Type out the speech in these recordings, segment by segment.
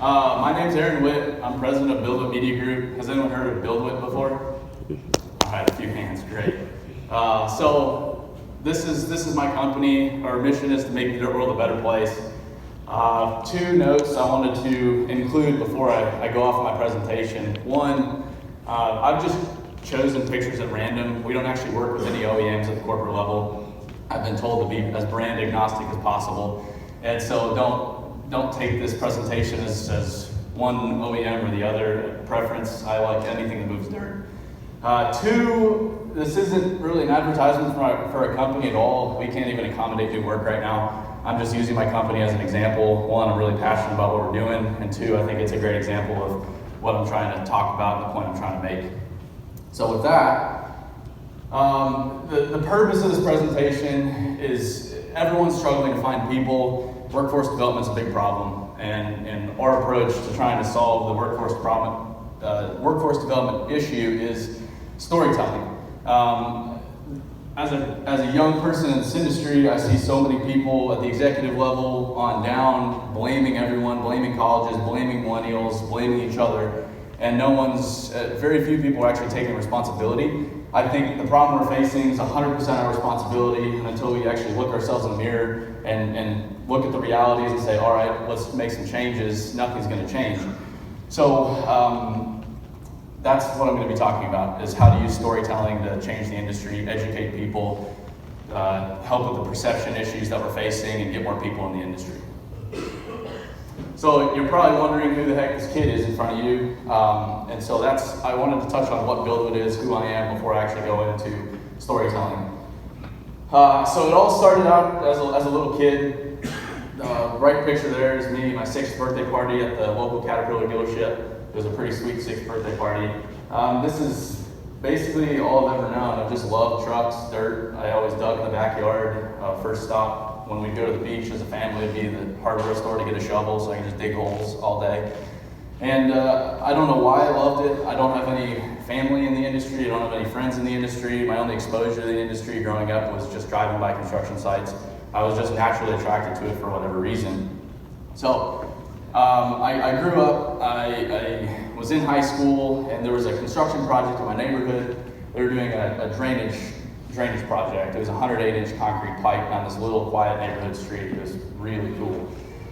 My name's Witt. I'm president of BuildWitt Media Group. Has anyone heard of BuildWitt before? All right, a few hands, great. So this is my company. Our mission is to make the world a better place. Two notes I wanted to include before I go off my presentation. One, I've just chosen pictures at random. We don't actually work with any OEMs at the corporate level. I've been told to be as brand agnostic as possible. And so don't take this presentation as one OEM or the other preference. I like anything that moves dirt. Two, this isn't really an advertisement for a company at all. We can't even accommodate new work right now. I'm just using my company as an example. One, I'm really passionate about what we're doing, and two, I think it's a great example of what I'm trying to talk about and the point I'm trying to make. So with that, the purpose of this presentation is everyone's struggling to find people. Workforce development is a big problem, and our approach to trying to solve the workforce development issue is storytelling. As a young person in this industry, I see so many people at the executive level on down blaming everyone, blaming colleges, blaming millennials, blaming each other, and very few people are actually taking responsibility. I think the problem we're facing is 100% our responsibility, and until we actually look ourselves in the mirror and look at the realities and say, all right, let's make some changes, nothing's going to change. So that's what I'm going to be talking about, is how to use storytelling to change the industry, educate people, help with the perception issues that we're facing, and get more people in the industry. So you're probably wondering who the heck this kid is in front of you. And so I wanted to touch on what BuildWitt is, who I am, before I actually go into storytelling. So it all started out as a little kid. Right picture there is me, my 6th birthday party at the local Caterpillar dealership. It was a pretty sweet 6th birthday party. This is basically all I've ever known. I've just loved trucks, dirt. I always dug in the backyard. First stop when we'd go to the beach as a family would be the hardware store to get a shovel so I could just dig holes all day. And I don't know why I loved it. I don't have any family in the industry. I don't have any friends in the industry. My only exposure to the industry growing up was just driving by construction sites. I was just naturally attracted to it for whatever reason. So I grew up, I was in high school, and there was a construction project in my neighborhood. They were doing a drainage project. It was a 108-inch concrete pipe down this little quiet neighborhood street. It was really cool.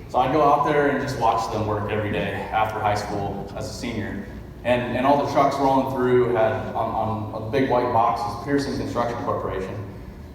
So I'd go out there and just watch them work every day after high school as a senior. And all the trucks rolling through had on a big white box was Pearson Construction Corporation.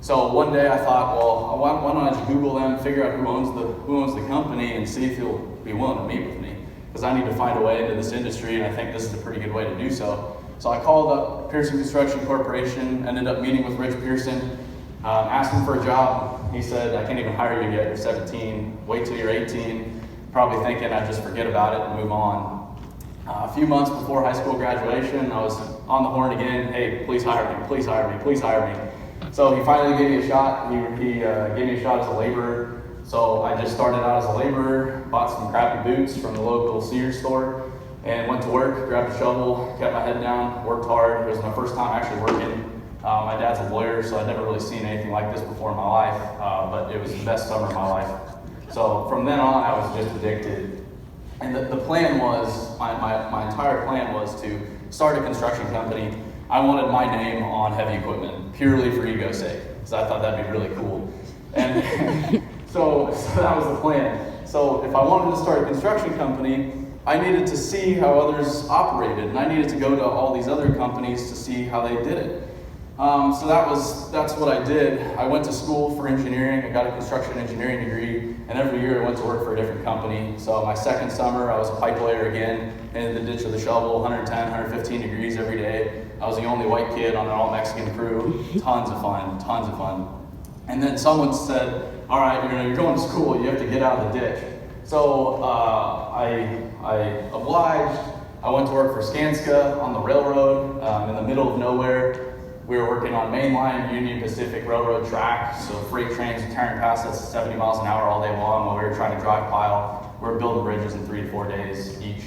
So one day I thought, well, why don't I just Google them, figure out who owns the company, and see if he'll be willing to meet with me. Because I need to find a way into this industry, and I think this is a pretty good way to do so. So I called up Pearson Construction Corporation, ended up meeting with Rich Pearson, asked him for a job. He said, I can't even hire you yet, you're 17, wait till you're 18. Probably thinking I'd just forget about it and move on. A few months before high school graduation, I was on the horn again, hey, please hire me, please hire me, please hire me. So he finally gave me a shot. He gave me a shot as a laborer. So I just started out as a laborer, bought some crappy boots from the local Sears store, and went to work, grabbed a shovel, kept my head down, worked hard. It was my first time actually working. My dad's a lawyer, so I'd never really seen anything like this before in my life, but it was the best summer of my life. So from then on, I was just addicted. And the plan was, my entire plan was to start a construction company. I wanted my name on heavy equipment, purely for ego's sake, because I thought that'd be really cool. And so that was the plan. So if I wanted to start a construction company, I needed to see how others operated, and I needed to go to all these other companies to see how they did it. So that's what I did. I went to school for engineering. I got a construction engineering degree, and every year I went to work for a different company. So my second summer, I was a pipe layer again, in the ditch with a shovel, 110, 115 degrees every day. I was the only white kid on an all-Mexican crew. Tons of fun. And then someone said, all right, you're going to school, you have to get out of the ditch. So I obliged. I went to work for Skanska on the railroad in the middle of nowhere. We were working on mainline Union Pacific Railroad track, so freight trains were tearing past us at 70 miles an hour all day long while we were trying to drive pile. We were building bridges in 3 to 4 days each,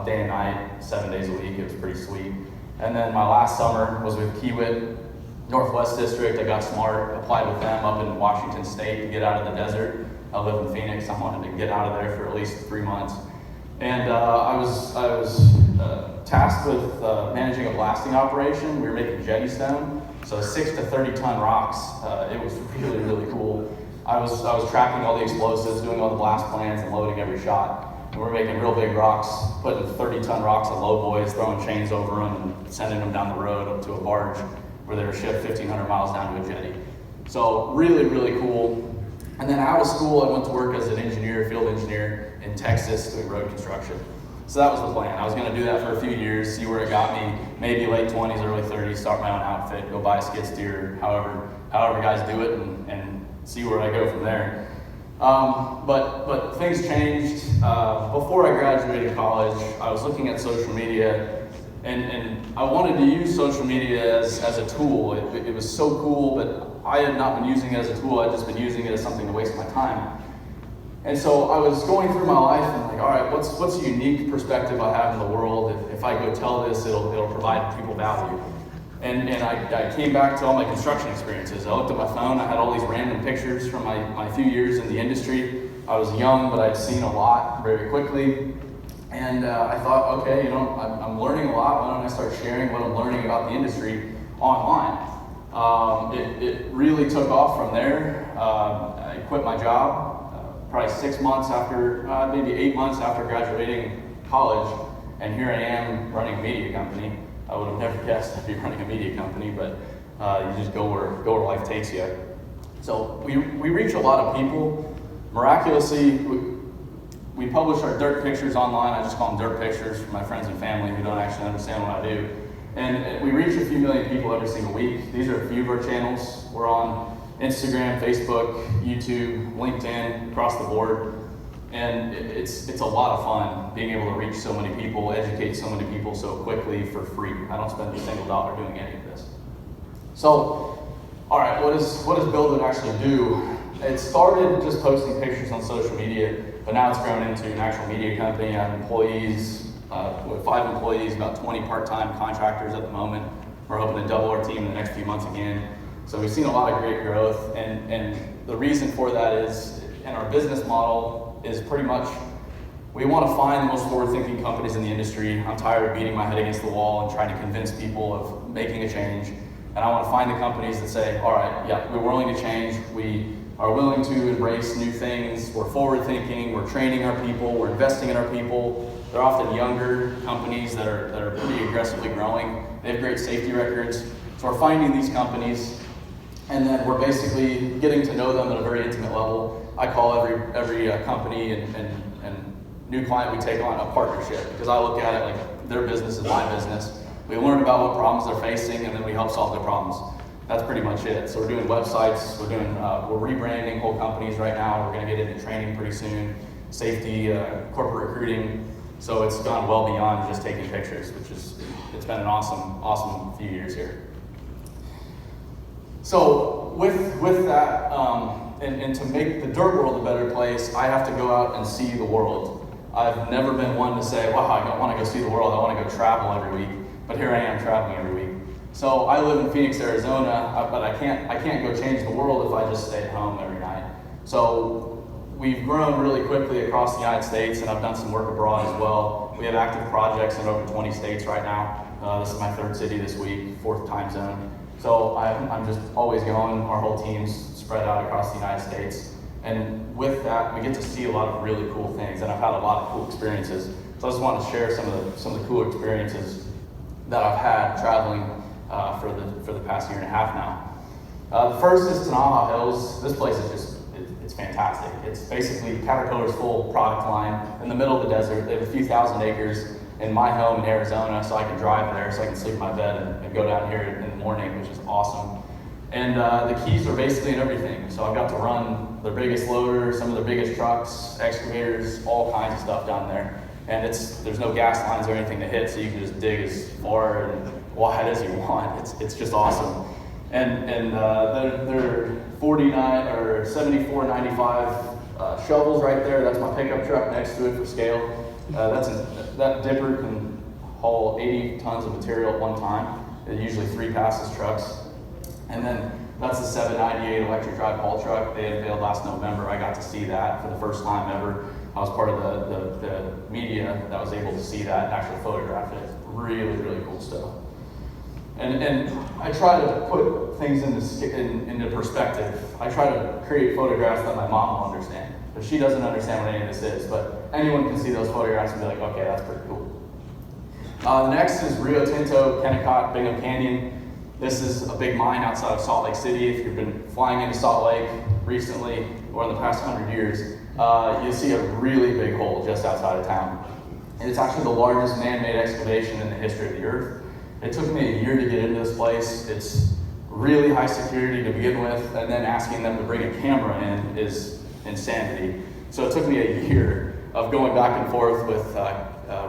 day and night, 7 days a week. It was pretty sweet. And then my last summer was with Witt, Northwest District. I got smart, applied with them up in Washington State to get out of the desert. I live in Phoenix. I wanted to get out of there for at least 3 months. And I was tasked with managing a blasting operation. We were making jetty stone, so 6 to 30-ton rocks. It was really, really cool. I was tracking all the explosives, doing all the blast plans, and loading every shot. And we're making real big rocks, putting 30-ton rocks on low boys, throwing chains over them, and sending them down the road up to a barge where they were shipped 1,500 miles down to a jetty. So really, really cool. And then out of school, I went to work as an engineer, field engineer in Texas doing road construction. So that was the plan. I was going to do that for a few years, see where it got me, maybe late 20s, early 30s, start my own outfit, go buy a skid steer, however guys do it, and see where I go from there. But things changed. Before I graduated college, I was looking at social media, and I wanted to use social media as a tool. It was so cool, but I had not been using it as a tool. I'd just been using it as something to waste my time. And so I was going through my life and like, all right, what's a unique perspective I have in the world? If I go tell this, it'll provide people value. And I came back to all my construction experiences. I looked at my phone. I had all these random pictures from my few years in the industry. I was young, but I'd seen a lot very quickly. And I thought, okay, I'm learning a lot. Why don't I start sharing what I'm learning about the industry online? It really took off from there. I quit my job probably 6 months after, maybe 8 months after graduating college, and here I am running a media company. I would have never guessed I'd be running a media company, but you just go where life takes you. So we reach a lot of people. Miraculously, we publish our dirt pictures online. I just call them dirt pictures for my friends and family who don't actually understand what I do. And we reach a few million people every single week. These are a few of our channels. We're on Instagram, Facebook, YouTube, LinkedIn, across the board. And it's a lot of fun being able to reach so many people, educate so many people so quickly for free. I don't spend a single dollar doing any of this. So, all right, what does BuildWitt actually do? It started just posting pictures on social media, but now it's grown into an actual media company. I have employees, with 5 employees, about 20 part-time contractors at the moment. We're hoping to double our team in the next few months again. So we've seen a lot of great growth, and the reason for that is, and our business model is pretty much, we want to find the most forward-thinking companies in the industry. I'm tired of beating my head against the wall and trying to convince people of making a change. And I want to find the companies that say, all right, yeah, we're willing to change. We are willing to embrace new things. We're forward-thinking. We're training our people. We're investing in our people. They're often younger companies that are pretty aggressively growing. They have great safety records. So we're finding these companies, and then we're basically getting to know them at a very intimate level. I call every company and new client we take on a partnership, because I look at it like their business is my business. We learn about what problems they're facing, and then we help solve their problems. That's pretty much it. So we're doing websites, we're rebranding whole companies right now. We're going to get into training pretty soon, safety, corporate recruiting. So it's gone well beyond just taking pictures, it's been an awesome few years here. So with that, and to make the dirt world a better place, I have to go out and see the world. I've never been one to say, wow, I don't want to go see the world, I want to go travel every week. But here I am traveling every week. So I live in Phoenix, Arizona, but I can't go change the world if I just stay at home every night. So we've grown really quickly across the United States, and I've done some work abroad as well. We have active projects in over 20 states right now. This is my 3rd city this week, 4th time zone. So I'm just always going. Our whole team's spread out across the United States. And with that, we get to see a lot of really cool things, and I've had a lot of cool experiences. So I just want to share some of the cool experiences that I've had traveling for the past year and a half now. The first is Tanaha Hills. This place is it's fantastic. It's basically Caterpillar's full product line in the middle of the desert. They have a few thousand acres in my home in Arizona, so I can drive there, so I can sleep in my bed and go down here in the morning, which is awesome. And the keys are basically in everything. So I've got to run their biggest loader, some of their biggest trucks, excavators, all kinds of stuff down there. And there's no gas lines or anything to hit, so you can just dig as far and wide as you want. It's just awesome. And they're 49 or 7495 shovels right there. That's my pickup truck next to it for scale. That dipper can haul 80 tons of material at one time. It usually 3 passes trucks. And then that's the 798 electric drive haul truck. They unveiled last November. I got to see that for the first time ever. I was part of the media that was able to see that and actually photograph it. Really, really cool stuff. And I try to put things into perspective. I try to create photographs that my mom will understand. But she doesn't understand what any of this is, but anyone can see those photographs and be like, okay, that's pretty cool. Next is Rio Tinto, Kennecott, Bingham Canyon. This is a big mine outside of Salt Lake City. If you've been flying into Salt Lake recently or in the past 100 years, you'll see a really big hole just outside of town. And it's actually the largest man-made excavation in the history of the earth. It took me a year to get into this place. It's really high security to begin with, and then asking them to bring a camera in is insanity. So it took me a year of going back and forth with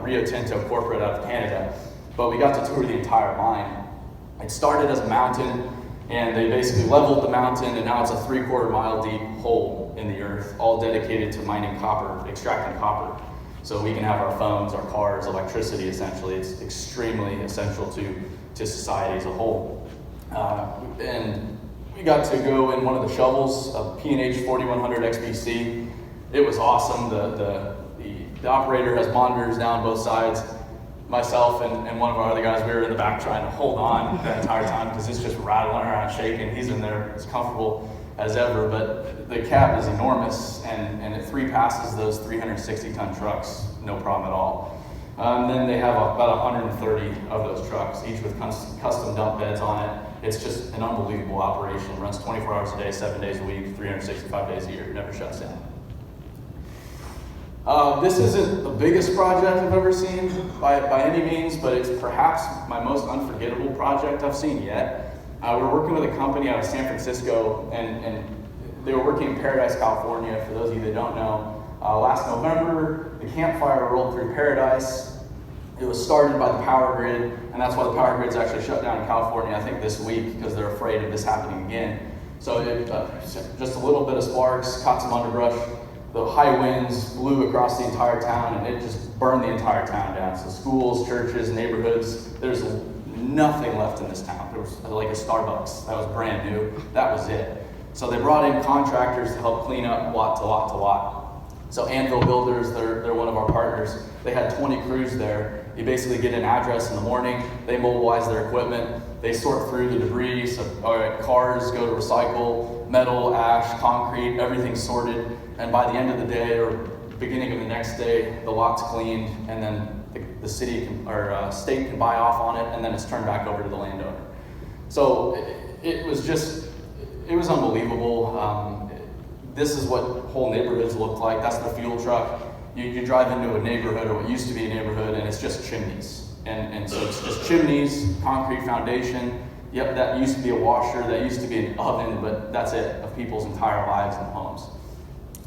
Rio Tinto corporate out of Canada, but we got to tour the entire mine. It started as a mountain, and they basically leveled the mountain, and now it's a 3/4 mile deep hole in the earth, all dedicated to mining copper, extracting copper. So we can have our phones, our cars, electricity essentially. It's extremely essential to society as a whole. And we got to go in one of the shovels, a P&H 4100 XBC. It was awesome. The operator has monitors down both sides. Myself and one of our other guys, we were in the back trying to hold on the entire time because it's just rattling around, shaking. He's in there as comfortable as ever, but the cab is enormous, and it 3 passes those 360-ton trucks, no problem at all. Then they have about 130 of those trucks, each with custom dump beds on it. It's just an unbelievable operation. It runs 24 hours a day, 7 days a week, 365 days a year. It never shuts down. This isn't the biggest project I've ever seen by any means, but it's perhaps my most unforgettable project I've seen yet. We're working with a company out of San Francisco, and they were working in Paradise, California. For those of you that don't know, last November, the campfire rolled through Paradise. It was started by the power grid, and that's why the power grid's actually shut down in California, I think this week, because they're afraid of this happening again. So just a little bit of sparks, caught some underbrush. The high winds blew across the entire town, and it just burned the entire town down. So schools, churches, neighborhoods, there's nothing left in this town. There was like a Starbucks that was brand new. That was it. So they brought in contractors to help clean up lot to lot to lot. So Anvil Builders, they're one of our partners. They had 20 crews there. You basically get an address in the morning. They mobilize their equipment. They sort through the debris. So cars go to recycle, metal, ash, concrete, everything's sorted. And by the end of the day or beginning of the next day, the lot's cleaned, and then the city or state can buy off on it, and then it's turned back over to the landowner. So it was unbelievable. This is what whole neighborhoods looked like. That's the fuel truck. You drive into a neighborhood, or what used to be a neighborhood, and it's just chimneys. And so it's just chimneys, concrete foundation. Yep, that used to be a washer, that used to be an oven, but that's it, of people's entire lives and homes.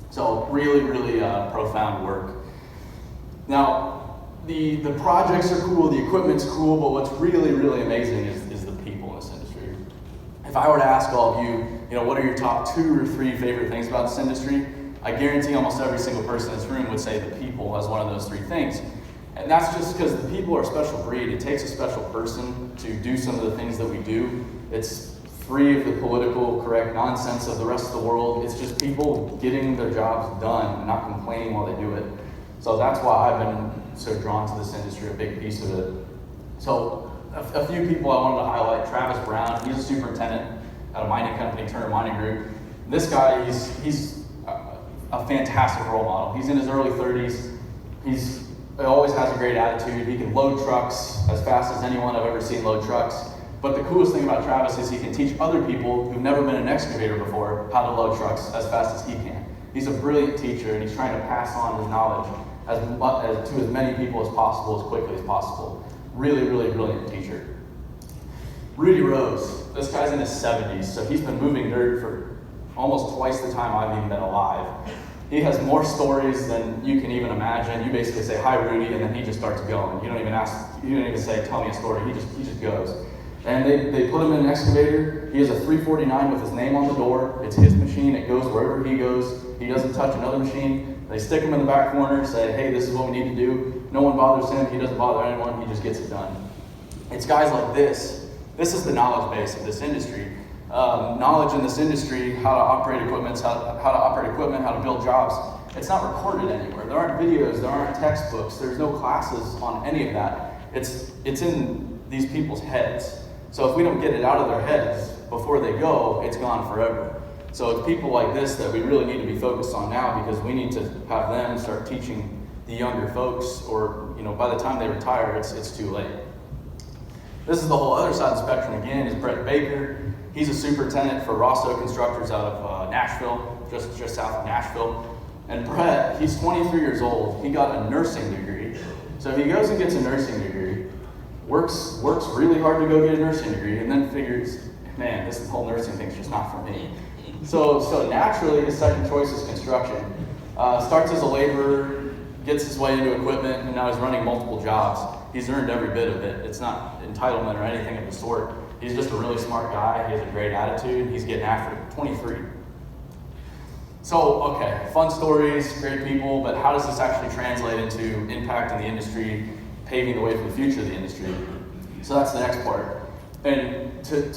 So really, really profound work. Now, the projects are cool, the equipment's cool, but what's really, really amazing is the people in this industry. If I were to ask all of you, what are your top 2 or 3 favorite things about this industry? I guarantee almost every single person in this room would say the people as one of those 3 things. And that's just because the people are a special breed. It takes a special person to do some of the things that we do. It's free of the political correct nonsense of the rest of the world. It's just people getting their jobs done and not complaining while they do it. So that's why I've been so drawn to this industry, a big piece of it. So a few people I wanted to highlight. Travis Brown, he's a superintendent at a mining company, Turner Mining Group. This guy, he's a fantastic role model. He's in his early 30s. He always has a great attitude. He can load trucks as fast as anyone I've ever seen load trucks. But the coolest thing about Travis is he can teach other people who've never been an excavator before how to load trucks as fast as he can. He's a brilliant teacher, and he's trying to pass on his knowledge to as many people as possible, as quickly as possible. Really, really brilliant teacher. Rudy Rose, this guy's in his 70s, so he's been moving dirt for almost twice the time I've even been alive. He has more stories than you can even imagine. You basically say, "Hi, Rudy," and then he just starts going. You don't even say, "Tell me a story." He just goes. And they put him in an excavator. He has a 349 with his name on the door. It's his machine. It goes wherever he goes. He doesn't touch another machine. They stick him in the back corner, say, "Hey, this is what we need to do." No one bothers him. He doesn't bother anyone. He just gets it done. It's guys like this. This is the knowledge base of this industry. Knowledge in this industry, how to operate equipment, how to build jobs. It's not recorded anywhere. There aren't videos, there aren't textbooks, there's no classes on any of that. It's in these people's heads. So if we don't get it out of their heads before they go, it's gone forever. So it's people like this that we really need to be focused on now, because we need to have them start teaching the younger folks, or by the time they retire, it's too late. This is the whole other side of the spectrum again, is Brett Baker. He's a superintendent for Rosso Constructors out of Nashville, just south of Nashville. And Brett, he's 23 years old. He got a nursing degree. So he goes and gets a nursing degree, works really hard to go get a nursing degree, and then figures, man, this whole nursing thing's just not for me. So naturally, his second choice is construction. Starts as a laborer, gets his way into equipment, and now he's running multiple jobs. He's earned every bit of it. It's not entitlement or anything of the sort. He's just a really smart guy. He has a great attitude. He's getting after it. 23. So, okay, fun stories, great people, but how does this actually translate into impact in the industry, paving the way for the future of the industry? So that's the next part. And to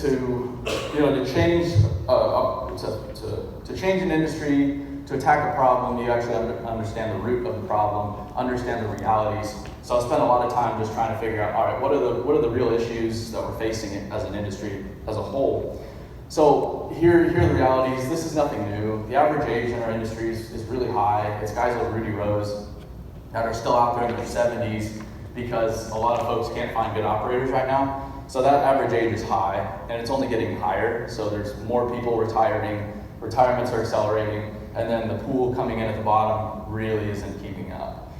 change to change an industry, to attack a problem, you actually understand the root of the problem, understand the realities. So I spent a lot of time just trying to figure out, all right, what are the real issues that we're facing as an industry as a whole? So here are the realities. This is nothing new. The average age in our industry is really high. It's guys like Rudy Rose that are still out there in their 70s, because a lot of folks can't find good operators right now. So that average age is high, and it's only getting higher. So there's more people retiring, retirements are accelerating, and then the pool coming in at the bottom really isn't keeping up.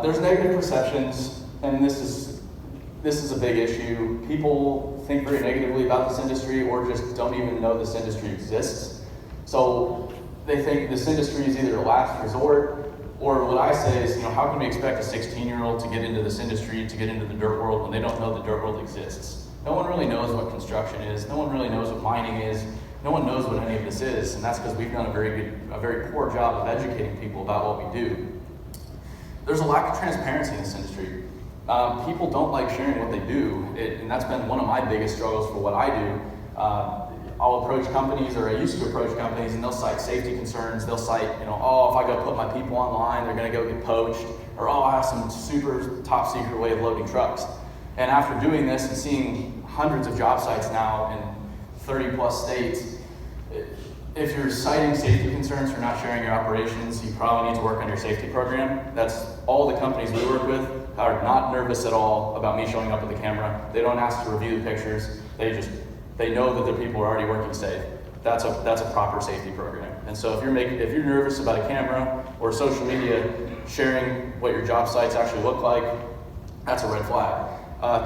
There's negative perceptions, and this is a big issue. People think very negatively about this industry, or just don't even know this industry exists. So they think this industry is either a last resort, or what I say is, how can we expect a 16-year-old to get into this industry, to get into the dirt world, when they don't know the dirt world exists? No one really knows what construction is. No one really knows what mining is. No one knows what any of this is, and that's because we've done a very poor job of educating people about what we do. There's a lack of transparency in this industry. People don't like sharing what they do, and that's been one of my biggest struggles for what I do. I'll approach companies, or I used to approach companies, and they'll cite safety concerns. They'll cite, oh, if I go put my people online, they're going to go get poached, or oh, I have some super top secret way of loading trucks. And after doing this and seeing hundreds of job sites now in 30 plus states, if you're citing safety concerns for not sharing your operations, you probably need to work on your safety program. That's all the companies we work with are not nervous at all about me showing up with the camera. They don't ask to review the pictures. They know that their people are already working safe. That's a proper safety program. And so if you're nervous about a camera or social media sharing what your job sites actually look like, that's a red flag.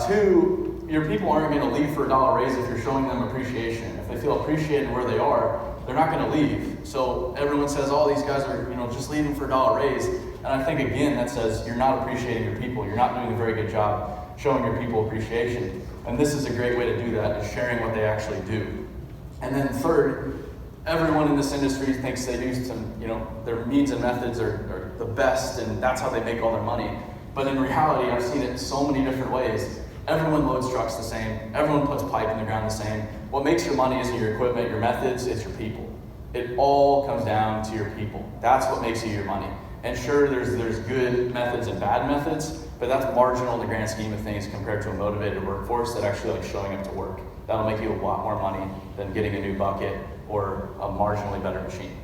Two, your people aren't going to leave for a dollar raise if you're showing them appreciation. If they feel appreciated where they are, they're not going to leave. So everyone says, oh, these guys are just leaving for a dollar raise. And I think, again, that says you're not appreciating your people. You're not doing a very good job showing your people appreciation. And this is a great way to do that, is sharing what they actually do. And then third, everyone in this industry thinks they do their means and methods are the best, and that's how they make all their money. But in reality, I've seen it so many different ways. Everyone loads trucks the same. Everyone puts pipe in the ground the same. What makes your money isn't your equipment, your methods, it's your people. It all comes down to your people. That's what makes you your money. And sure, there's good methods and bad methods, but that's marginal in the grand scheme of things compared to a motivated workforce that actually likes showing up to work. That'll make you a lot more money than getting a new bucket or a marginally better machine.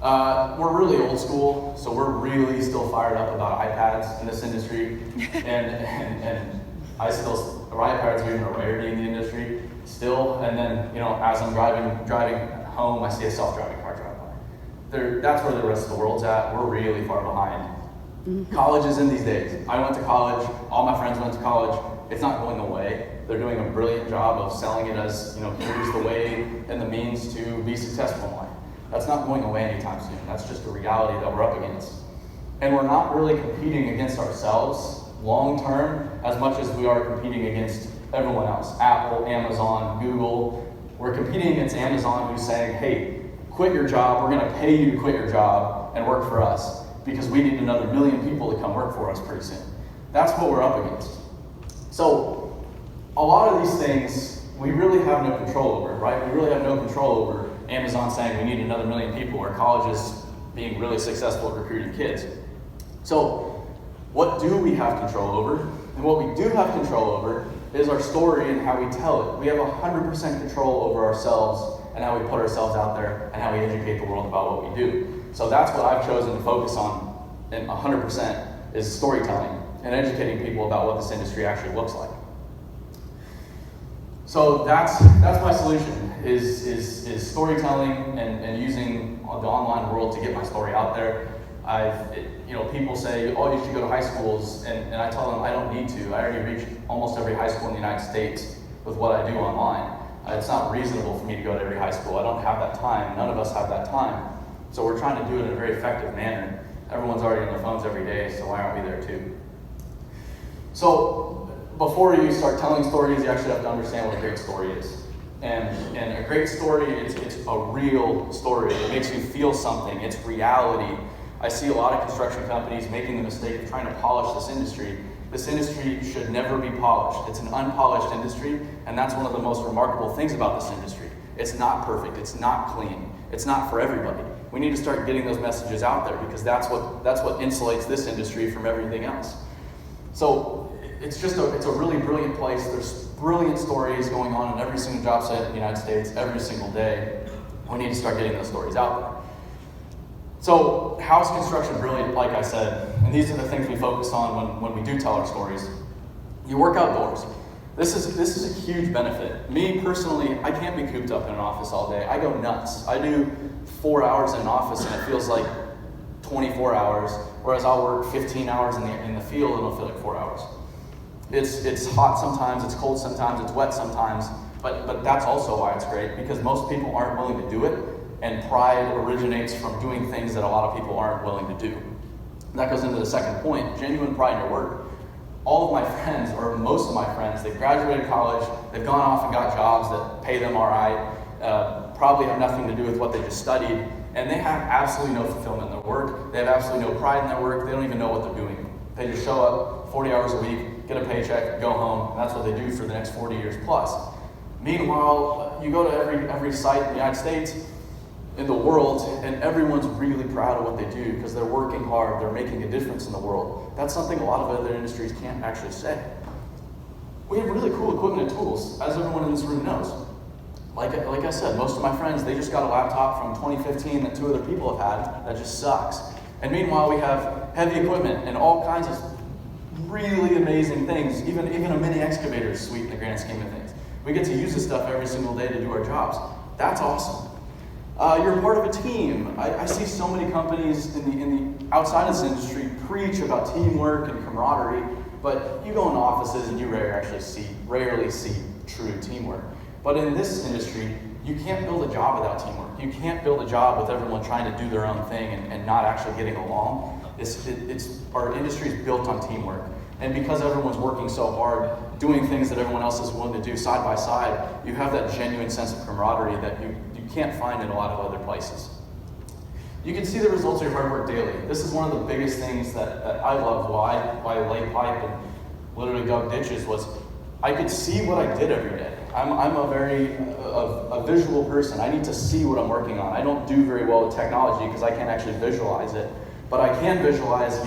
We're really old school, so we're really still fired up about iPads in this industry, and iPads are even a rarity in the industry still. And then as I'm driving home, I see a self-driving car drive by. That's where the rest of the world's at. We're really far behind. College is in these days. I went to college. All my friends went to college. It's not going away. They're doing a brilliant job of selling it as here's the way and the means to be successful in life. That's not going away anytime soon. That's just a reality that we're up against. And we're not really competing against ourselves long term as much as we are competing against everyone else. Apple, Amazon, Google. We're competing against Amazon, who's saying, hey, quit your job. We're going to pay you to quit your job and work for us because we need another 1 million people to come work for us pretty soon. That's what we're up against. So a lot of these things we really have no control over, right? We really have no control over Amazon saying we need another 1 million people, or colleges being really successful at recruiting kids. So what do we have control over? And what we do have control over is our story and how we tell it. We have 100% control over ourselves and how we put ourselves out there and how we educate the world about what we do. So that's what I've chosen to focus on, and 100% is storytelling and educating people about what this industry actually looks like. So that's my solution, is storytelling and using the online world to get my story out there. People say, oh, you should go to high schools, and I tell them I don't need to. I already reached almost every high school in the United States with what I do online. It's not reasonable for me to go to every high school. I don't have that time. None of us have that time. So we're trying to do it in a very effective manner. Everyone's already on their phones every day, so why aren't we there too? So before you start telling stories, you actually have to understand what a great story is. And a great story, it's a real story. It makes you feel something. It's reality. I see a lot of construction companies making the mistake of trying to polish this industry. This industry should never be polished. It's an unpolished industry, and that's one of the most remarkable things about this industry. It's not perfect. It's not clean. It's not for everybody. We need to start getting those messages out there, because that's what insulates this industry from everything else. So it's a really brilliant place. There's brilliant stories going on in every single job site in the United States every single day. We need to start getting those stories out there. So how's construction brilliant? Like I said, and these are the things we focus on when we do tell our stories. You work outdoors. This is a huge benefit. Me personally, I can't be cooped up in an office all day. I go nuts. I do 4 hours in an office and it feels like 24 hours, whereas I'll work 15 hours in the field and it'll feel like 4 hours. It's hot sometimes, it's cold sometimes, it's wet sometimes, but that's also why it's great, because most people aren't willing to do it, and pride originates from doing things that a lot of people aren't willing to do. And that goes into the second point, genuine pride in your work. All of my friends, or most of my friends, they've graduated college, they've gone off and got jobs that pay them all right, probably have nothing to do with what they just studied, and they have absolutely no fulfillment in their work, they have absolutely no pride in their work, they don't even know what they're doing. They just show up 40 hours a week, get a paycheck, go home, and that's what they do for the next 40 years plus. Meanwhile, you go to every site in the United States, in the world, and everyone's really proud of what they do because they're working hard, they're making a difference in the world. That's something a lot of other industries can't actually say. We have really cool equipment and tools, as everyone in this room knows. Like I said, most of my friends, they just got a laptop from 2015 that 2 other people have had that just sucks. And meanwhile, we have heavy equipment and all kinds of really amazing things. Even a mini excavator is sweet in the grand scheme of things. We get to use this stuff every single day to do our jobs. That's awesome. You're part of a team. I see so many companies in the outside of this industry preach about teamwork and camaraderie, but you go in offices and you rarely see true teamwork. But in this industry, you can't build a job without teamwork. You can't build a job with everyone trying to do their own thing and not actually getting along. Our industry is built on teamwork. And because everyone's working so hard, doing things that everyone else is willing to do side by side, you have that genuine sense of camaraderie that you can't find in a lot of other places. You can see the results of your hard work daily. This is one of the biggest things that I loved why I laid pipe and literally dug ditches was I could see what I did every day. I'm a very visual person. I need to see what I'm working on. I don't do very well with technology because I can't actually visualize it. But I can visualize,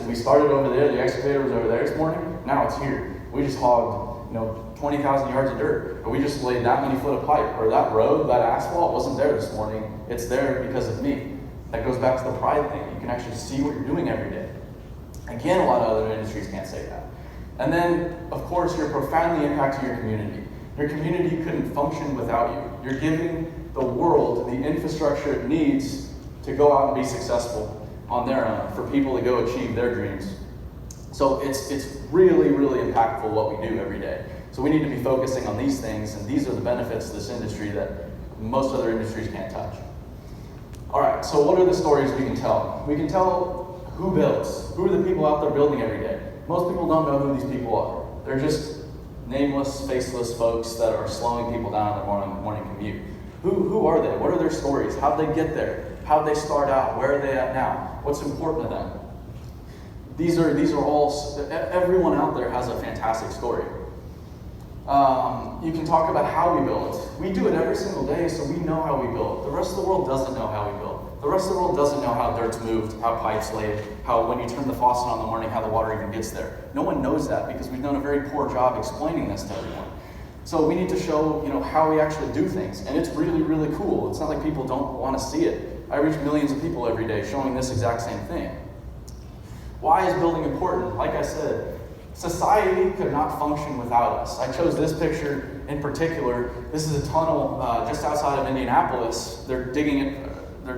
we started over there, the excavator was over there this morning, now it's here. We just hogged 20,000 yards of dirt, but we just laid that many foot of pipe, or that road, that asphalt wasn't there this morning, it's there because of me. That goes back to the pride thing. You can actually see what you're doing every day. Again, a lot of other industries can't say that. And then, of course, you're profoundly impacting your community. Your community couldn't function without you. You're giving the world the infrastructure it needs to go out and be successful on their own, for people to go achieve their dreams. So it's really, really impactful what we do every day. So we need to be focusing on these things, and these are the benefits of this industry that most other industries can't touch. All right, so what are the stories we can tell? We can tell who builds. Who are the people out there building every day? Most people don't know who these people are. They're just nameless, faceless folks that are slowing people down on their morning commute. Who are they? What are their stories? How'd they get there? How'd they start out? Where are they at now? What's important to them? These are all, everyone out there has a fantastic story. You can talk about how we build. We do it every single day, so we know how we build. The rest of the world doesn't know how we build. The rest of the world doesn't know how dirt's moved, how pipes laid, how when you turn the faucet on in the morning, how the water even gets there. No one knows that because we've done a very poor job explaining this to everyone. So we need to show, how we actually do things, and it's really, really cool. It's not like people don't want to see it. I reach millions of people every day showing this exact same thing. Why is building important? Like I said, society could not function without us. I chose this picture in particular. This is a tunnel just outside of Indianapolis. They're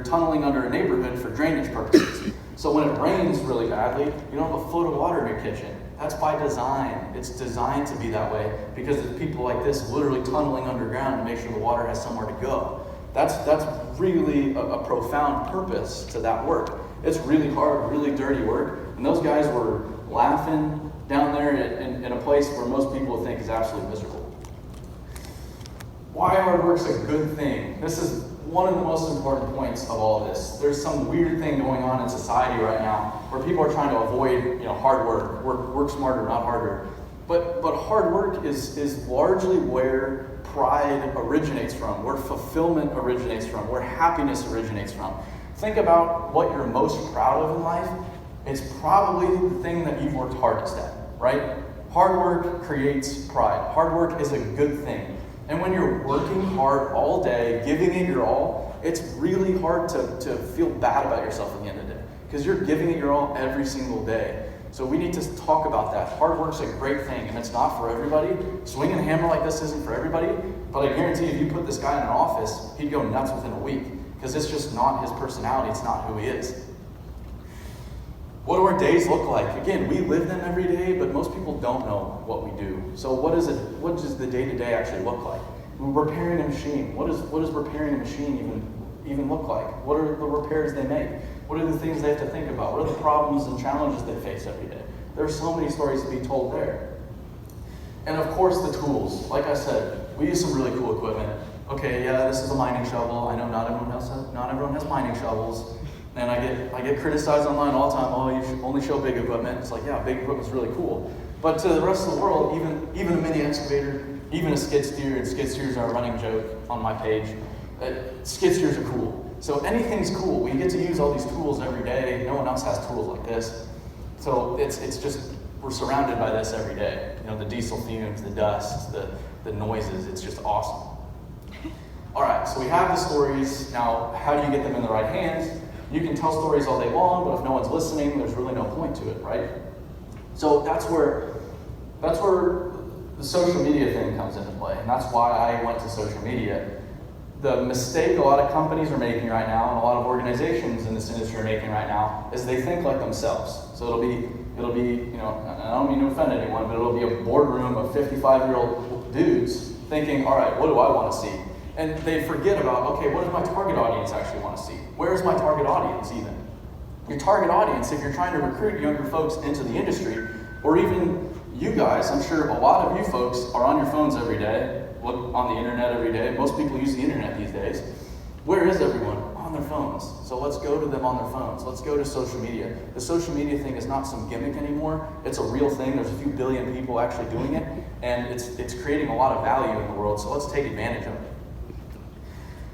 tunneling under a neighborhood for drainage purposes. So when it rains really badly, you don't have a foot of water in your kitchen. That's by design. It's designed to be that way because there's people like this literally tunneling underground to make sure the water has somewhere to go. That's really a profound purpose to that work. It's really hard, really dirty work, and those guys were laughing down there in a place where most people would think is absolutely miserable. Why hard work's a good thing? This is one of the most important points of all of this. There's some weird thing going on in society right now where people are trying to avoid, hard work smarter, not harder. But hard work is largely where pride originates from, where fulfillment originates from, where happiness originates from. Think about what you're most proud of in life. It's probably the thing that you've worked hardest at, right? Hard work creates pride. Hard work is a good thing. And when you're working hard all day, giving it your all, it's really hard to feel bad about yourself at the end of the day because you're giving it your all every single day. So we need to talk about that. Hard work's a great thing, and it's not for everybody. Swinging a hammer like this isn't for everybody, but I guarantee if you put this guy in an office, he'd go nuts within a week because it's just not his personality. It's not who he is. What do our days look like? Again, we live them every day, but most people don't know what we do. So what does the day-to-day actually look like? We're repairing a machine. What does repairing a machine even look like? What are the repairs they make? What are the things they have to think about? What are the problems and challenges they face every day? There are so many stories to be told there. And of course the tools. Like I said, we use some really cool equipment. Okay, yeah, this is a mining shovel. I know not everyone has mining shovels. And I get criticized online all the time, oh, you should only show big equipment. It's like, yeah, big equipment's really cool. But to the rest of the world, even a mini excavator, even a skid steer, and skid steers are a running joke on my page, skid steers are cool. So anything's cool. We get to use all these tools every day. No one else has tools like this. So it's just, we're surrounded by this every day. The diesel fumes, the dust, the noises, it's just awesome. All right, so we have the stories. Now, how do you get them in the right hands? You can tell stories all day long, but if no one's listening, there's really no point to it, right? So that's where the social media thing comes into play, and that's why I went to social media. The mistake a lot of companies are making right now, and a lot of organizations in this industry are making right now, is they think like themselves. So it'll be, and I don't mean to offend anyone, but it'll be a boardroom of 55-year-old dudes thinking, all right, what do I want to see? And they forget about, okay, what does my target audience actually want to see? Where's my target audience even? Your target audience, if you're trying to recruit younger folks into the industry, or even you guys, I'm sure a lot of you folks are on your phones every day, look on the internet every day. Most people use the internet these days. Where is everyone? On their phones. So let's go to them on their phones. Let's go to social media. The social media thing is not some gimmick anymore. It's a real thing. There's a few billion people actually doing it, and it's creating a lot of value in the world, so let's take advantage of it.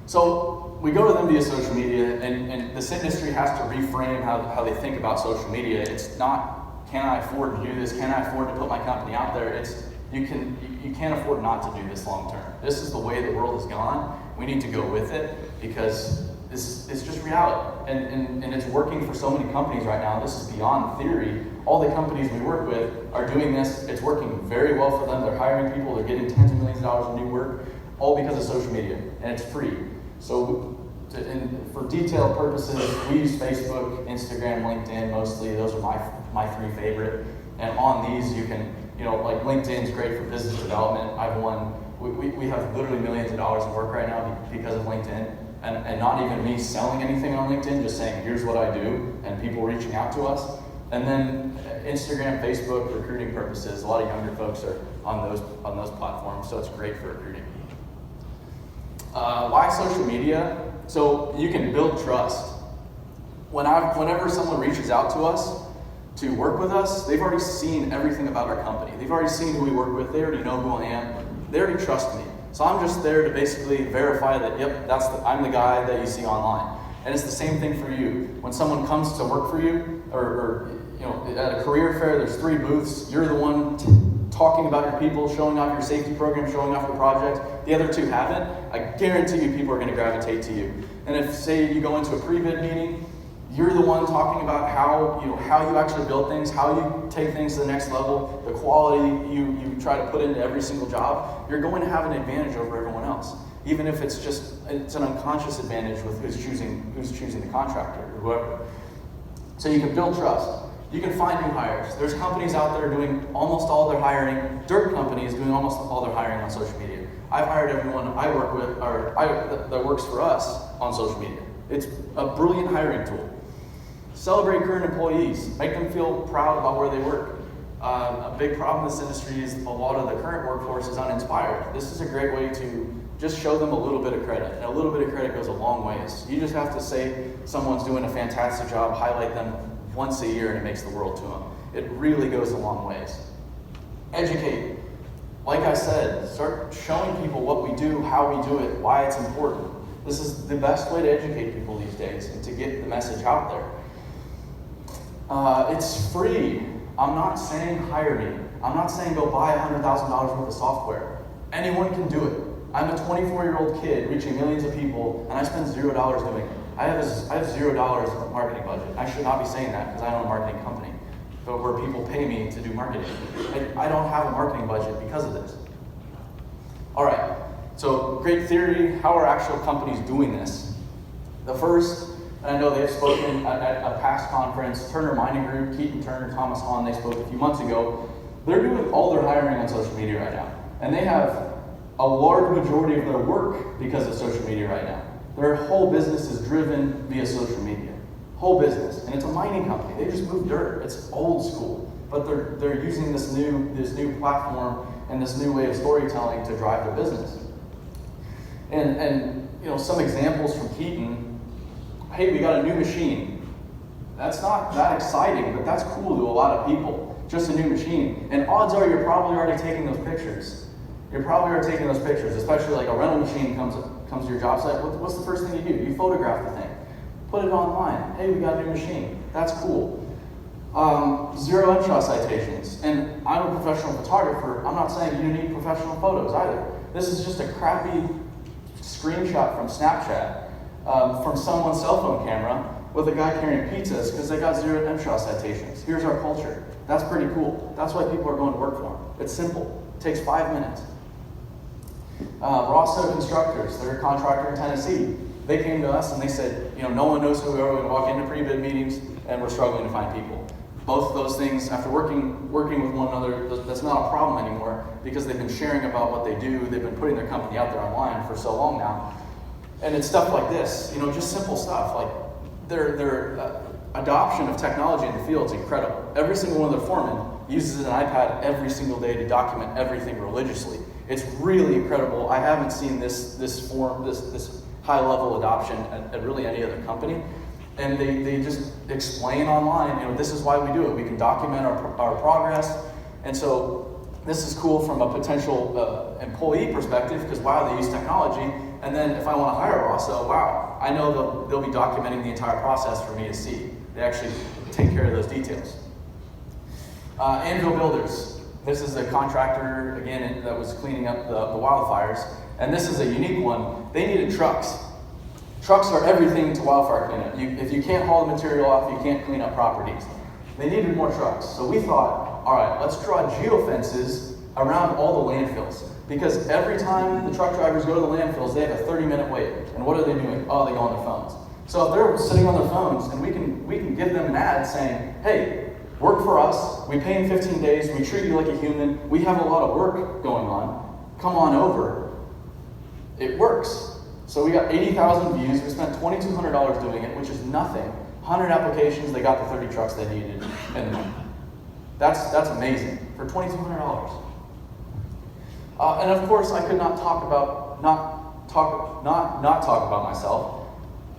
So we go to them via social media, and this industry has to reframe how they think about social media. It's not, can I afford to do this? Can I afford to put my company out there? It's, you can't afford not to do this long term. This is the way the world has gone. We need to go with it because it's just reality. And it's working for so many companies right now. This is beyond theory. All the companies we work with are doing this. It's working very well for them. They're hiring people. They're getting tens of millions of dollars of new work, all because of social media, and it's free. So for detailed purposes, we use Facebook, Instagram, LinkedIn mostly. Those are my three favorite. And on these, you can, like LinkedIn's great for business development. We have literally millions of dollars of work right now because of LinkedIn. And not even me selling anything on LinkedIn, just saying, here's what I do, and people reaching out to us. And then Instagram, Facebook, recruiting purposes. A lot of younger folks are on those platforms, so it's great for recruiting. Why social media? So you can build trust. Whenever someone reaches out to us to work with us, they've already seen everything about our company. They've already seen who we work with. They already know who I am. They already trust me. So I'm just there to basically verify that, yep, I'm the guy that you see online. And it's the same thing for you. When someone comes to work for you, or at a career fair, there's 3 booths. You're the one talking about your people, showing off your safety program, showing off your project. The other 2 haven't. I guarantee you people are going to gravitate to you. And if, say, you go into a pre-bid meeting, you're the one talking about how you actually build things, how you take things to the next level, the quality you try to put into every single job, you're going to have an advantage over everyone else. Even if it's an unconscious advantage with who's choosing the contractor or whoever. So you can build trust. You can find new hires. There's companies out there doing almost all their hiring, dirt companies doing almost all their hiring on social media. I've hired everyone I work with, that works for us on social media. It's a brilliant hiring tool. Celebrate current employees. Make them feel proud about where they work. A big problem in this industry is a lot of the current workforce is uninspired. This is a great way to just show them a little bit of credit. And a little bit of credit goes a long ways. You just have to say someone's doing a fantastic job, highlight them once a year, and it makes the world to them. It really goes a long ways. Educate. Like I said, start showing people what we do, how we do it, why it's important. This is the best way to educate people these days and to get the message out there. It's free. I'm not saying hire me. I'm not saying go buy $100,000 worth of software. Anyone can do it. I'm a 24-year-old kid reaching millions of people, and I spend $0 doing it. I have $0 marketing budget. I should not be saying that because I own a marketing company, but where people pay me to do marketing. I don't have a marketing budget because of this. All right, so great theory. How are actual companies doing this? The first, and I know they've spoken at a past conference, Turner Mining Group, Keaton Turner, Thomas Hahn, they spoke a few months ago. They're doing all their hiring on social media right now. And they have a large majority of their work because of social media right now. Their whole business is driven via social media. Whole business. And it's a mining company. They just move dirt. It's old school. But they're using this new platform and this new way of storytelling to drive their business. And some examples from Keaton. Hey, we got a new machine. That's not that exciting, but that's cool to a lot of people. Just a new machine. And odds are you're probably already taking those pictures. You're probably already taking those pictures, especially like a rental machine comes to your job site. What's the first thing you do? You photograph the thing. Put it online. Hey, we got a new machine. That's cool. 0 MSHA citations. And I'm a professional photographer. I'm not saying you need professional photos either. This is just a crappy screenshot from Snapchat from someone's cell phone camera with a guy carrying pizzas because they got 0 MSHA citations. Here's our culture. That's pretty cool. That's why people are going to work for them. It's simple. It takes 5 minutes. Rosso Constructors, they're a contractor in Tennessee. They came to us and they said, no one knows who we are. We walk into pre-bid meetings and we're struggling to find people. Both of those things, after working with one another, that's not a problem anymore because they've been sharing about what they do. They've been putting their company out there online for so long now. And it's stuff like this, just simple stuff. Like their adoption of technology in the field is incredible. Every single one of their foremen uses an iPad every single day to document everything religiously. It's really incredible. I haven't seen this high level adoption at really any other company. And they just explain online, this is why we do it. We can document our progress. And so this is cool from a potential employee perspective because, wow, they use technology. And then if I want to hire also, wow, I know they'll be documenting the entire process for me to see. They actually take care of those details. Anvil Builders. This is a contractor, again, that was cleaning up the wildfires. And this is a unique one. They needed trucks. Trucks are everything to wildfire cleanup. If you can't haul the material off, you can't clean up properties. They needed more trucks. So we thought, all right, let's draw geofences around all the landfills. Because every time the truck drivers go to the landfills, they have a 30-minute wait. And what are they doing? Oh, they go on their phones. So if they're sitting on their phones, and we can give them an ad saying, hey, work for us, we pay in 15 days, we treat you like a human, we have a lot of work going on, come on over. It works. So we got 80,000 views, we spent $2,200 doing it, which is nothing. 100 applications, they got the 30 trucks they needed in the month. That's amazing, for $2,200. And of course, I could not talk about myself.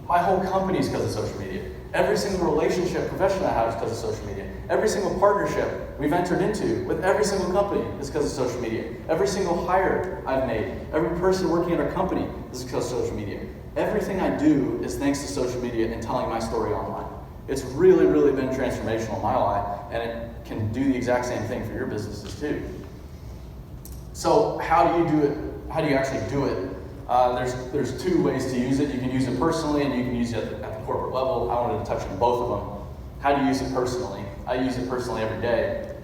My whole company is because of social media. Every single relationship profession I have is because of social media. Every single partnership we've entered into with every single company is because of social media. Every single hire I've made, every person working at our company is because of social media. Everything I do is thanks to social media and telling my story online. It's really, really been transformational in my life, and it can do the exact same thing for your businesses too. So how do you do it? How do you actually do it? There's two ways to use it. You can use it personally, and you can use it at the corporate level. I wanted to touch on both of them. How do you use it personally? I use it personally every day.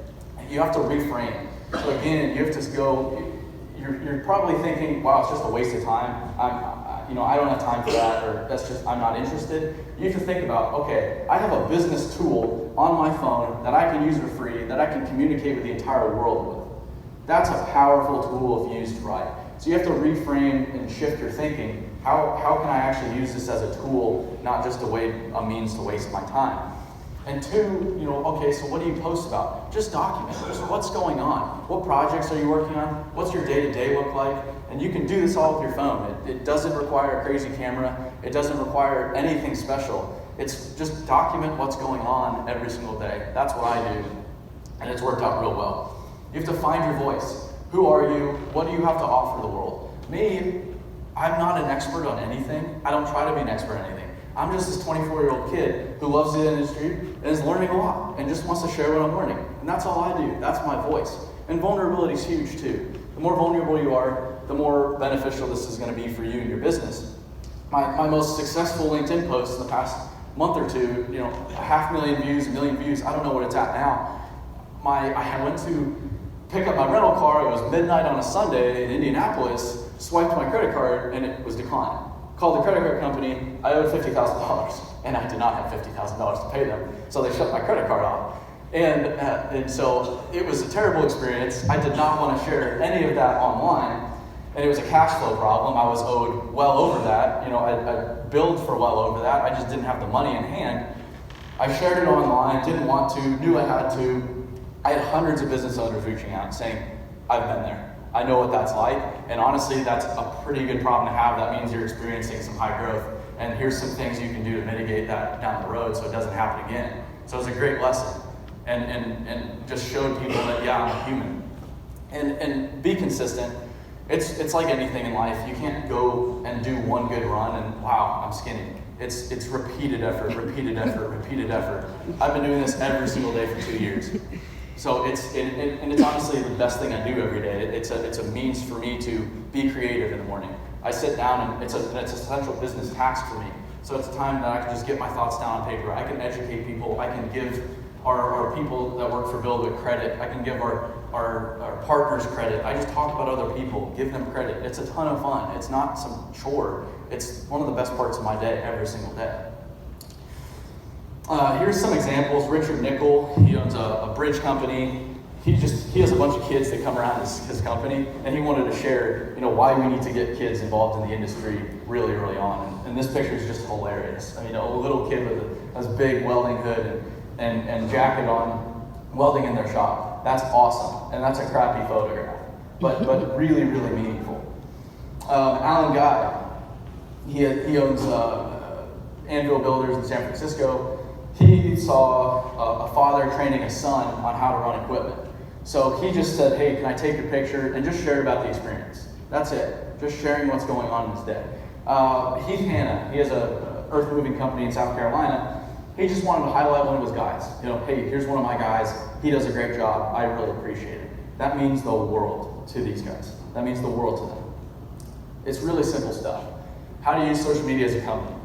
You have to reframe. So again, you have to go. You're probably thinking, "Wow, it's just a waste of time. I don't have time for that, or I'm not interested." You have to think about, okay, I have a business tool on my phone that I can use for free, that I can communicate with the entire world with. That's a powerful tool if used right. So you have to reframe and shift your thinking. How can I actually use this as a tool, not just a means to waste my time? And two, okay, so what do you post about? Just document. Just what's going on. What projects are you working on? What's your day-to-day look like? And you can do this all with your phone. It doesn't require a crazy camera. It doesn't require anything special. It's just document what's going on every single day. That's what I do, and it's worked out real well. You have to find your voice. Who are you? What do you have to offer the world? Me, I'm not an expert on anything. I don't try to be an expert on anything. I'm just this 24-year-old kid who loves the industry and is learning a lot and just wants to share what I'm learning. And that's all I do. That's my voice. And vulnerability is huge too. The more vulnerable you are, the more beneficial this is going to be for you and your business. My most successful LinkedIn post in the past month or two, 500,000 views, 1 million views, I don't know what it's at now. I went to pick up my rental car. It was midnight on a Sunday in Indianapolis, swiped my credit card, and it was declined. Called the credit card company. I owed $50,000, and I did not have $50,000 to pay them, so they shut my credit card off. And so it was a terrible experience. I did not want to share any of that online, and it was a cash flow problem. I was owed well over that. I billed for well over that. I just didn't have the money in hand. I shared it online, didn't want to, knew I had to. I had hundreds of business owners reaching out saying, I've been there. I know what that's like, and honestly, that's a pretty good problem to have. That means you're experiencing some high growth, and here's some things you can do to mitigate that down the road so it doesn't happen again. So it was a great lesson, and just showed people that, yeah, I'm a human. And be consistent. It's like anything in life. You can't go and do one good run and, wow, I'm skinny. It's repeated effort, repeated effort, repeated effort. I've been doing this every single day for 2 years. So it's honestly the best thing I do every day. It's a means for me to be creative in the morning. I sit down and it's an essential business task for me. So it's a time that I can just get my thoughts down on paper. I can educate people. I can give our people that work for BuildWitt credit. I can give our partners credit. I just talk about other people, give them credit. It's a ton of fun. It's not some chore. It's one of the best parts of my day every single day. Here's some examples. Richard Nickel, he owns a bridge company. He has a bunch of kids that come around his company, and he wanted to share, why we need to get kids involved in the industry really early on. And this picture is just hilarious. I mean, a little kid with a big welding hood and jacket on, welding in their shop. That's awesome, and that's a crappy photograph, but really, really meaningful. Alan Guy, he owns Anvil Builders in San Francisco. He saw a father training a son on how to run equipment. So he just said, hey, can I take your picture? And just shared about the experience. That's it. Just sharing what's going on in his day. Heath Hanna, he has a earth moving company in South Carolina. He just wanted to highlight one of his guys. Hey, here's one of my guys. He does a great job. I really appreciate it. That means the world to these guys. That means the world to them. It's really simple stuff. How do you use social media as a company?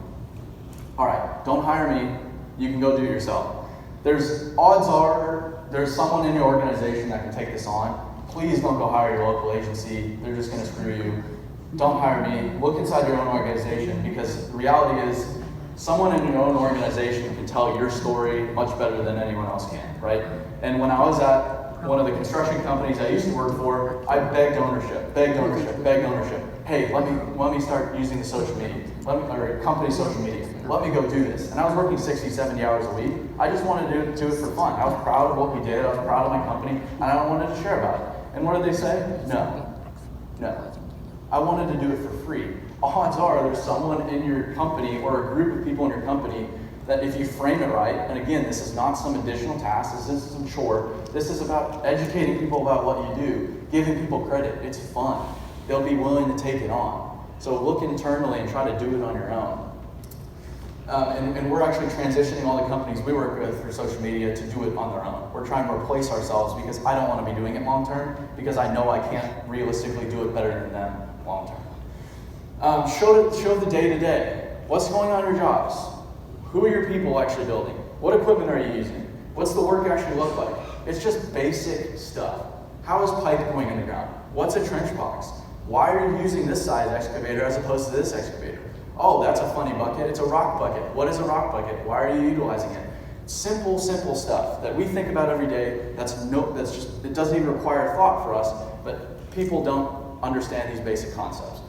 All right, don't hire me. You can go do it yourself. Odds are there's someone in your organization that can take this on. Please don't go hire your local agency. They're just going to screw you. Don't hire me. Look inside your own organization, because the reality is someone in your own organization can tell your story much better than anyone else can, right? And when I was at one of the construction companies I used to work for, I begged ownership. Hey, let me start using the social media, or company social media. Let me go do this. And I was working 60, 70 hours a week. I just wanted to do it for fun. I was proud of what we did. I was proud of my company, and I wanted to share about it. And what did they say? No. I wanted to do it for free. Odds are there's someone in your company or a group of people in your company that if you frame it right, and again, this is not some additional task, this isn't some chore, this is about educating people about what you do, giving people credit. It's fun. They'll be willing to take it on. So look internally and try to do it on your own. And we're actually transitioning all the companies we work with through social media to do it on their own. We're trying to replace ourselves because I don't want to be doing it long term, because I know I can't realistically do it better than them long term. Show the day to day. What's going on in your jobs? Who are your people actually building? What equipment are you using? What's the work actually look like? It's just basic stuff. How is pipe going in the ground? What's a trench box? Why are you using this size excavator as opposed to this excavator? Oh, that's a funny bucket. It's a rock bucket. What is a rock bucket? Why are you utilizing it? Simple stuff that we think about every day. It doesn't even require thought for us, but people don't understand these basic concepts.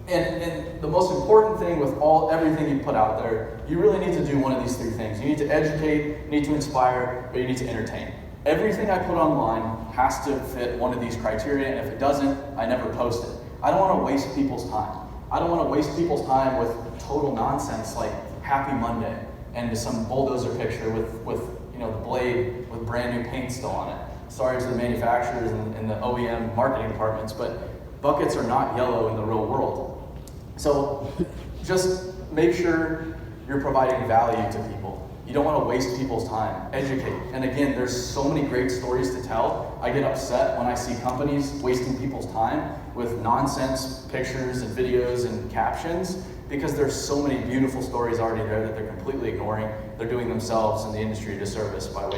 And the most important thing with everything you put out there, you really need to do one of these three things. You need to educate, you need to inspire, or you need to entertain. Everything I put online has to fit one of these criteria, and if it doesn't, I never post it. I don't want to waste people's time. I don't want to waste people's time with total nonsense like Happy Monday and some bulldozer picture with the blade with brand new paint still on it. Sorry to the manufacturers and the OEM marketing departments, but buckets are not yellow in the real world. So just make sure you're providing value to people. You don't want to waste people's time. Educate. And again, there's so many great stories to tell. I get upset when I see companies wasting people's time with nonsense pictures and videos and captions, because there's so many beautiful stories already there that they're completely ignoring. They're doing themselves and the industry a disservice by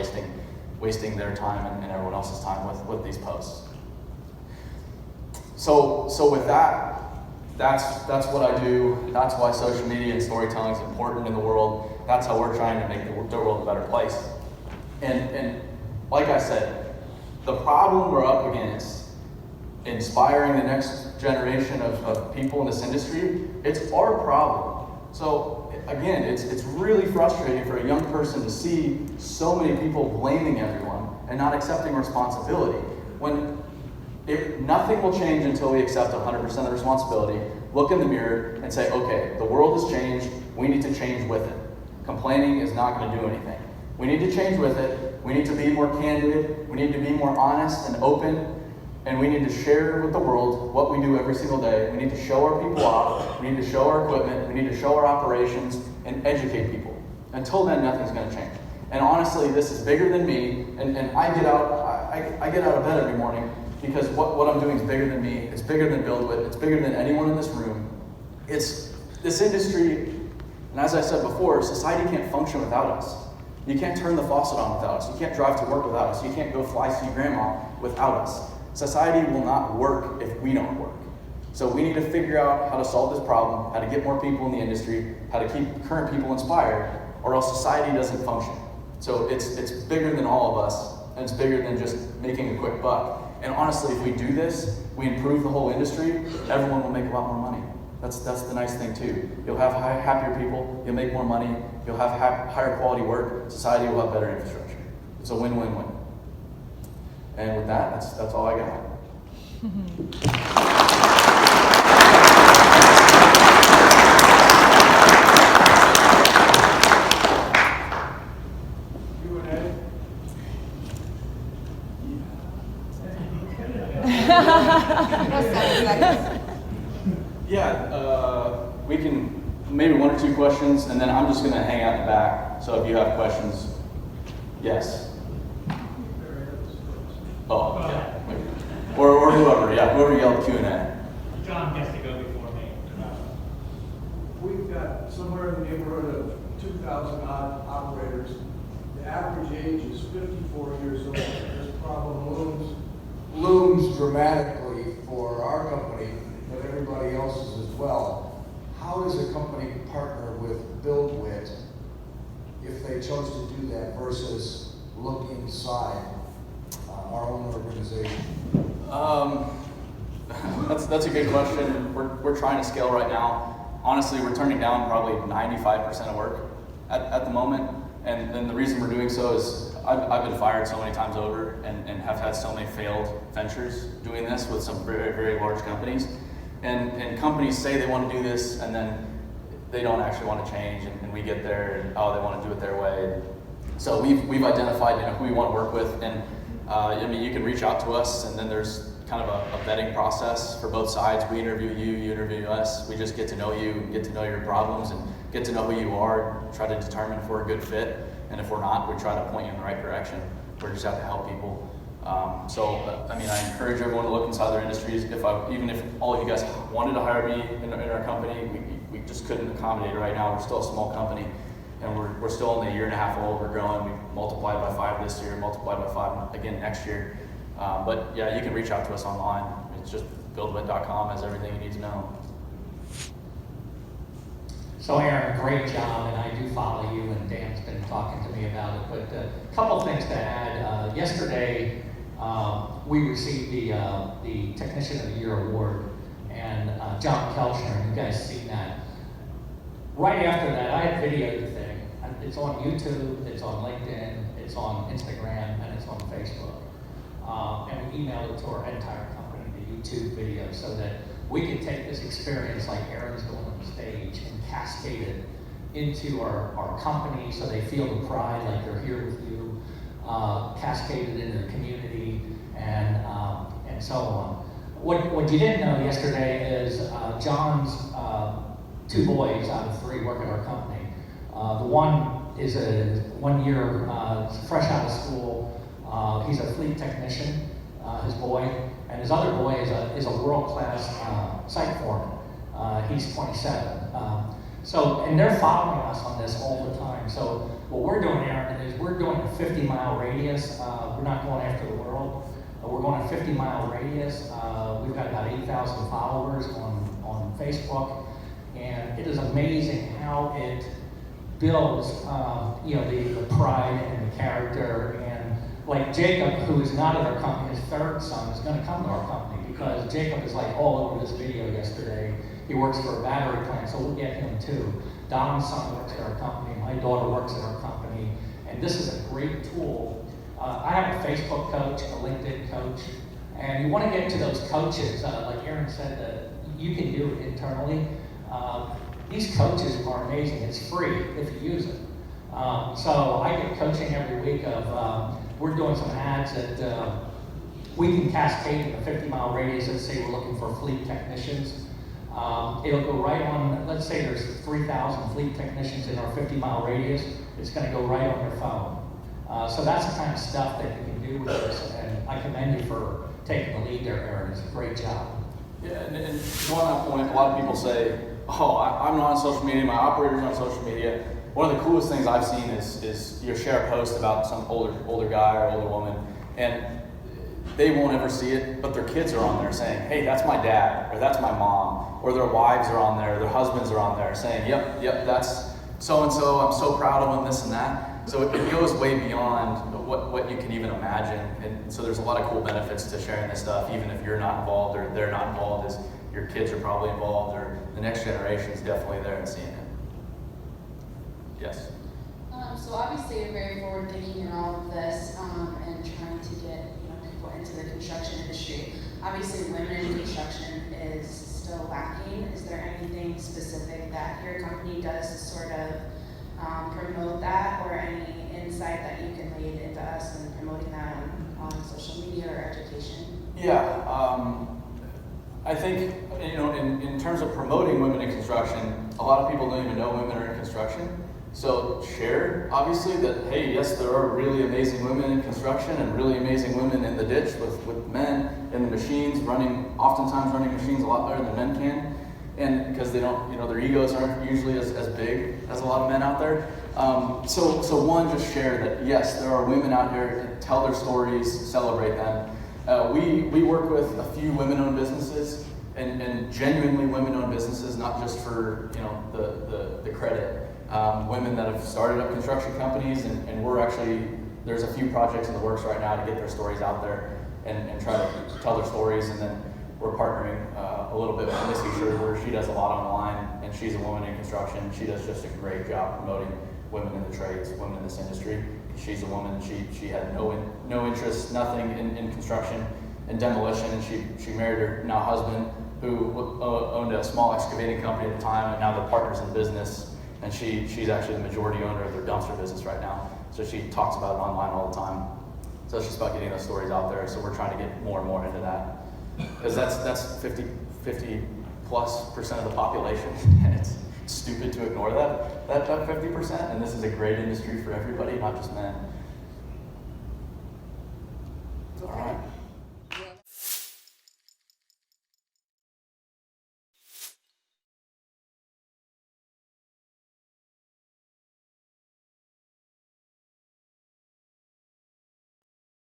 wasting their time and everyone else's time with these posts. So with that, that's what I do. That's why social media and storytelling is important in the world. That's how we're trying to make the world a better place. And like I said, the problem we're up against, inspiring the next generation of people in this industry, it's our problem. So again, it's really frustrating for a young person to see so many people blaming everyone and not accepting responsibility. Nothing will change until we accept 100% of the responsibility, look in the mirror, and say, okay, the world has changed, we need to change with it. Complaining is not going to do anything. We need to change with it, we need to be more candid, we need to be more honest and open, and we need to share with the world what we do every single day. We need to show our people off, we need to show our equipment, we need to show our operations, and educate people. Until then, nothing's going to change. And honestly, this is bigger than me, and I get out of bed every morning because what I'm doing is bigger than me, it's bigger than BuildWitt, it's bigger than anyone in this room. It's this industry, and as I said before, society can't function without us. You can't turn the faucet on without us. You can't drive to work without us. You can't go fly see grandma without us. Society will not work if we don't work. So we need to figure out how to solve this problem, how to get more people in the industry, how to keep current people inspired, or else society doesn't function. So it's bigger than all of us, and it's bigger than just making a quick buck. And honestly, if we do this, we improve the whole industry, everyone will make a lot more money. That's the nice thing too. You'll have happier people, you'll make more money, you'll have higher quality work, society will have better infrastructure. It's a win-win-win. And with that, that's all I got. We can maybe one or two questions, and then I'm just going to hang out in the back. So if you have questions, yes. Oh, yeah. Or whoever yelled Q&A. John gets to go before me. We've got somewhere in the neighborhood of 2,000 odd operators. The average age is 54 years old. This problem looms dramatically for our company, but everybody else's as well. How does a company partner with BuildWitt if they chose to do that versus look inside our own organization? That's a good question. We're trying to scale right now. Honestly, we're turning down probably 95% of work at the moment. And then the reason we're doing so is I've been fired so many times over and have had so many failed ventures doing this with some very, very large companies. And companies say they want to do this, and then they don't actually want to change, and we get there, and they want to do it their way. So we've identified who we want to work with, and you can reach out to us, and then there's kind of a vetting process for both sides. We interview you, you interview us. We just get to know you, get to know your problems, and get to know who you are, try to determine if we're a good fit. And if we're not, we try to point you in the right direction. We're just out to help people. I mean, I encourage everyone to look inside their industries. Even if all of you guys wanted to hire me in our company, we just couldn't accommodate it right now. We're still a small company, and we're still only a year and a half old. We're growing. We multiplied by 5 this year, multiplied by 5 again next year. But yeah, you can reach out to us online. It's just BuildWitt.com has everything you need to know. So Aaron, great job, and I do follow you, and Dan's been talking to me about it. But a couple things to add. Yesterday, we received the Technician of the Year award, and John Kelchner, you guys seen that. Right after that, I had videoed the thing. It's on YouTube, it's on LinkedIn, it's on Instagram, and it's on Facebook. And we emailed it to our entire company, the YouTube video, so that we could take this experience like Aaron's doing on the stage and cascade it into our company so they feel the pride like they're here with you, cascade it in their community, and so on. What you didn't know yesterday is John's 2 boys out of 3 work at our company. The one is a 1 year fresh out of school. He's a fleet technician, his boy, and his other boy is a world-class site foreman. He's 27. And they're following us on this all the time. So what we're doing, Aaron, is we're doing a 50-mile radius. We're not going after the world. We're going a 50-mile radius. We've got about 8,000 followers on Facebook, and it is amazing how it builds, the pride and the character. And like Jacob, who is not at our company, his 3rd son is going to come to our company because Jacob is like all over this video yesterday. He works for a battery plant, so we'll get him too. Don's son works at our company. My daughter works at our company, and this is a great tool. I have a Facebook coach, a LinkedIn coach, and you want to get to those coaches. Like Aaron said, that you can do it internally. These coaches are amazing. It's free if you use it. So I get coaching every week of, we're doing some ads that we can cascade in a 50-mile radius. Let's say we're looking for fleet technicians. It'll go right on, let's say there's 3,000 fleet technicians in our 50-mile radius. It's going to go right on your phone. So that's the kind of stuff that you can do with this, and I commend you for taking the lead there, Aaron. It's a great job. Yeah, and on that point, a lot of people say, oh, I'm not on social media, my operator's on social media. One of the coolest things I've seen is you share a post about some older guy or older woman, and they won't ever see it, but their kids are on there saying, hey, that's my dad, or that's my mom, or their wives are on there, their husbands are on there saying, yep, that's so-and-so, I'm so proud of them, this and that. So it goes way beyond what you can even imagine. And so there's a lot of cool benefits to sharing this stuff, even if you're not involved or they're not involved, as your kids are probably involved, or the next generation is definitely there and seeing it. Yes? So obviously you're very forward thinking in all of this and trying to get people into the construction industry. Obviously women in construction is still lacking. Is there anything specific that your company does to sort of promote that, or any insight that you can lead into us in promoting that on social media or education? Yeah, I think, in terms of promoting women in construction, a lot of people don't even know women are in construction. So share, obviously, that, hey, yes, there are really amazing women in construction and really amazing women in the ditch with men in the machines, oftentimes running machines a lot better than men can. And because they don't, their egos aren't usually as big as a lot of men out there. So one, just share that, yes, there are women out here, tell their stories, celebrate them. We work with a few women-owned businesses, and genuinely women-owned businesses, not just for the credit. Women that have started up construction companies, and we're actually, there's a few projects in the works right now to get their stories out there and try to tell their stories. And then we're partnering a little bit with Missy Scherzer. She does a lot online, and she's a woman in construction. She does just a great job promoting women in the trades, women in this industry. She's a woman. She had no interest, nothing in construction and demolition. And she married her now husband, who owned a small excavating company at the time, and now they're partners in the business. And she's actually the majority owner of their dumpster business right now. So she talks about it online all the time. So it's just about getting those stories out there. So we're trying to get more and more into that. Because that's 50 plus percent of the population, and it's stupid to ignore that 50%, and this is a great industry for everybody, not just men.